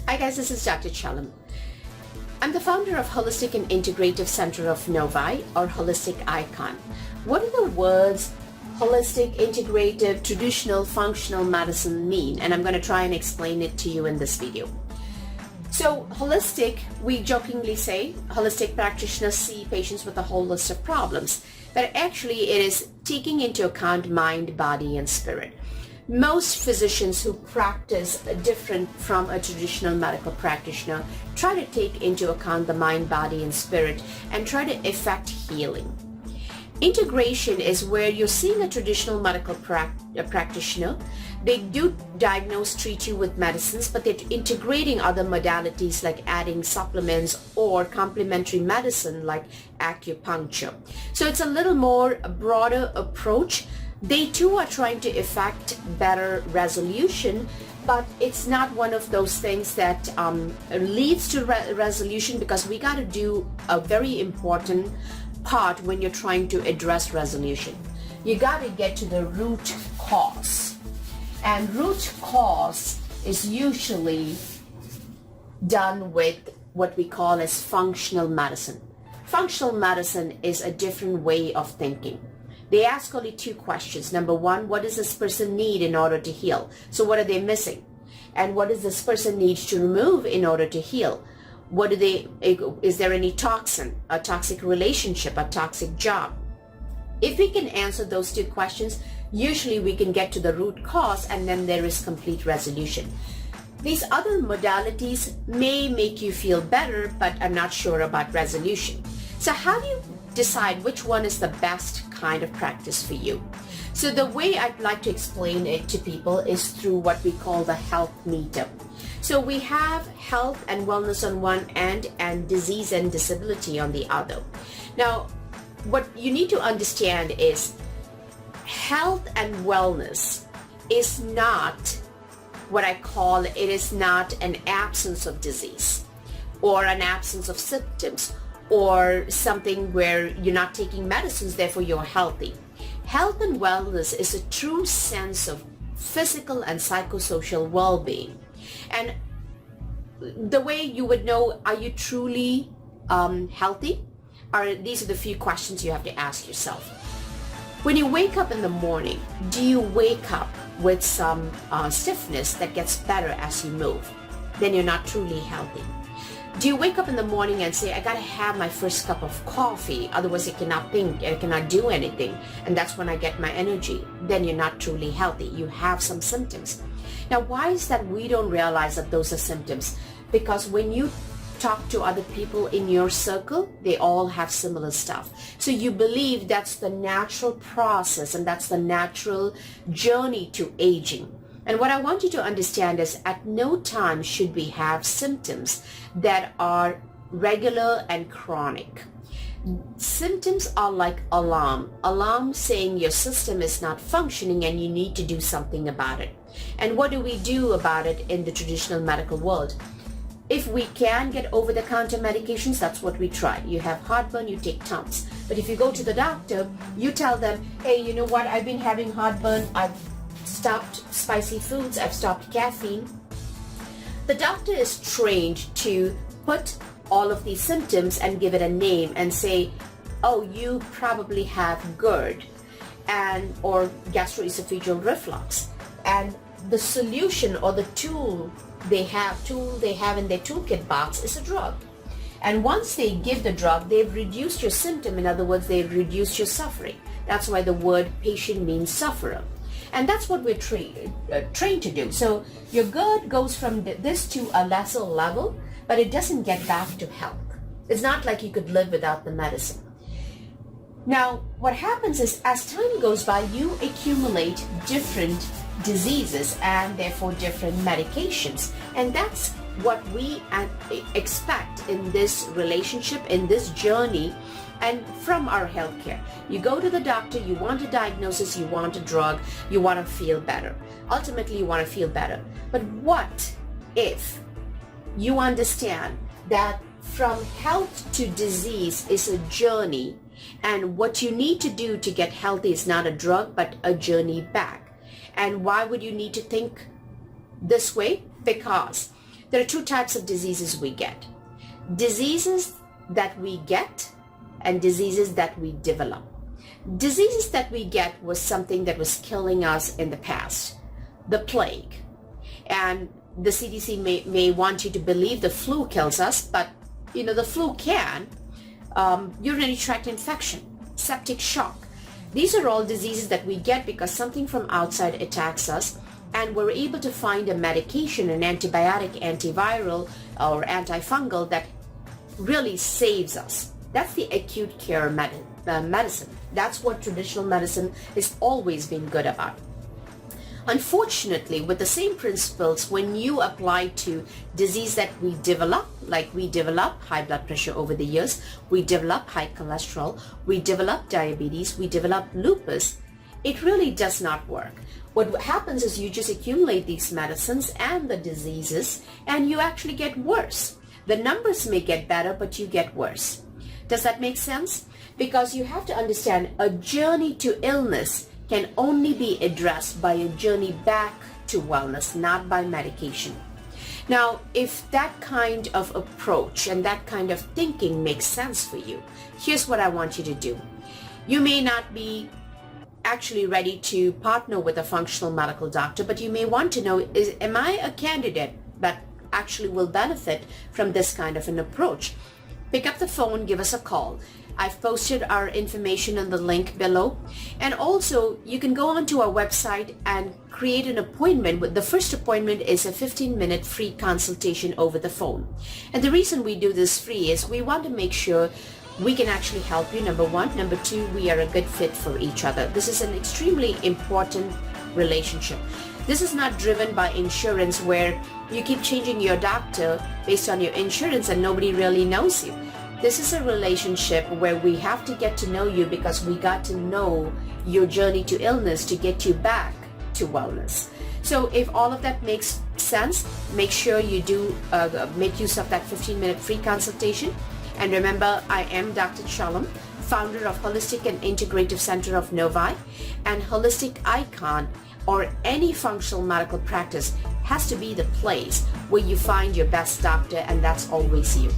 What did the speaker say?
Hi guys, this is Dr. Chalam. I'm the founder of Holistic and Integrative Center of Novi, or Holistic Icon. What do the words holistic, integrative, traditional, functional medicine mean? And I'm going to try and explain it to you in this video. So holistic, we jokingly say, holistic practitioners see patients with a whole list of problems, but actually it is taking into account mind, body, and spirit. Most physicians who practice different from a traditional medical practitioner try to take into account the mind, body, and spirit and try to effect healing. Integration is where you're seeing a traditional medical practitioner. They do diagnose, treat you with medicines, but they're integrating other modalities like adding supplements or complementary medicine like acupuncture. So it's a little more broader approach. They too are trying to effect better resolution, but it's not one of those things that leads to resolution, because we got to do a very important part when you're trying to address resolution. You got to get to the root cause. And root cause is usually done with what we call as functional medicine. Functional medicine is a different way of thinking. They ask only two questions. Number one, what does this person need in order to heal? So what are they missing? And what does this person need to remove in order to heal? Is there any toxin, a toxic relationship, a toxic job? If we can answer those two questions, usually we can get to the root cause, and then there is complete resolution. These other modalities may make you feel better, but I'm not sure about resolution. So how do you decide which one is the best kind of practice for you? So the way I'd like to explain it to people is through what we call the health meter. So we have health and wellness on one end and disease and disability on the other. Now, what you need to understand is health and wellness is not what I call, it is not an absence of disease or an absence of symptoms or something where you're not taking medicines, therefore you're healthy. Health and wellness is a true sense of physical and psychosocial well-being. And the way you would know, are you truly healthy? These are the few questions you have to ask yourself. When you wake up in the morning, do you wake up with some stiffness that gets better as you move? Then you're not truly healthy. Do you wake up in the morning and say, I gotta have my first cup of coffee, otherwise I cannot think, I cannot do anything, and that's when I get my energy? Then you're not truly healthy. You have some symptoms. Now, why is that we don't realize that those are symptoms? Because when you talk to other people in your circle, they all have similar stuff. So you believe that's the natural process and that's the natural journey to aging. And what I want you to understand is at no time should we have symptoms that are regular and chronic. Symptoms are like alarm saying your system is not functioning and you need to do something about it. And what do we do about it in the traditional medical world? If we can get over-the-counter medications, that's what we try. You have heartburn, you take Tums. But if you go to the doctor, you tell them, hey, you know what, I've been having heartburn, I've stopped spicy foods, I've stopped caffeine. The doctor is trained to put all of these symptoms and give it a name and say, oh, you probably have GERD or gastroesophageal reflux. And the solution or the tool they have in their toolkit box is a drug. And once they give the drug, they've reduced your symptom. In other words, they've reduced your suffering. That's why the word patient means sufferer. And that's what we're trained to do. So your GERD goes from this to a lesser level, but it doesn't get back to health. It's not like you could live without the medicine. Now, what happens is as time goes by, you accumulate different diseases and therefore different medications. And that's what we expect in this relationship, in this journey, and from our healthcare. You go to the doctor, you want a diagnosis, you want a drug, you want to feel better. Ultimately, you want to feel better. But what if you understand that from health to disease is a journey, and what you need to do to get healthy is not a drug, but a journey back? And why would you need to think this way? Because There are two types of diseases we get. Diseases that we get and diseases that we develop. Diseases that we get was something that was killing us in the past. The plague. And the CDC may want you to believe the flu kills us, but the flu can. Urinary tract infection, septic shock. These are all diseases that we get because something from outside attacks us, and we're able to find a medication, an antibiotic, antiviral, or antifungal that really saves us. That's the acute care medicine. That's what traditional medicine has always been good about. Unfortunately, with the same principles, when you apply to disease that we develop, like we develop high blood pressure over the years, we develop high cholesterol, we develop diabetes, we develop lupus, it really does not work. What happens is you just accumulate these medicines and the diseases, and you actually get worse. The numbers may get better, but you get worse. Does that make sense? Because you have to understand, a journey to illness can only be addressed by a journey back to wellness, not by medication. Now, if that kind of approach and that kind of thinking makes sense for you, here's what I want you to do. You may not be actually ready to partner with a functional medical doctor, but you may want to know, am I a candidate that actually will benefit from this kind of an approach? Pick up the phone, give us a call. I've posted our information in the link below. And also, you can go onto our website and create an appointment. The first appointment is a 15-minute free consultation over the phone. And the reason we do this free is we want to make sure we can actually help you, number one. Number two, we are a good fit for each other. This is an extremely important relationship. This is not driven by insurance where you keep changing your doctor based on your insurance and nobody really knows you. This is a relationship where we have to get to know you because we got to know your journey to illness to get you back to wellness. So if all of that makes sense, make sure you do make use of that 15-minute free consultation. And remember, I am Dr. Shalom, founder of Holistic and Integrative Center of Novi, and Holistic Icon, or any functional medical practice, has to be the place where you find your best doctor, and that's always you.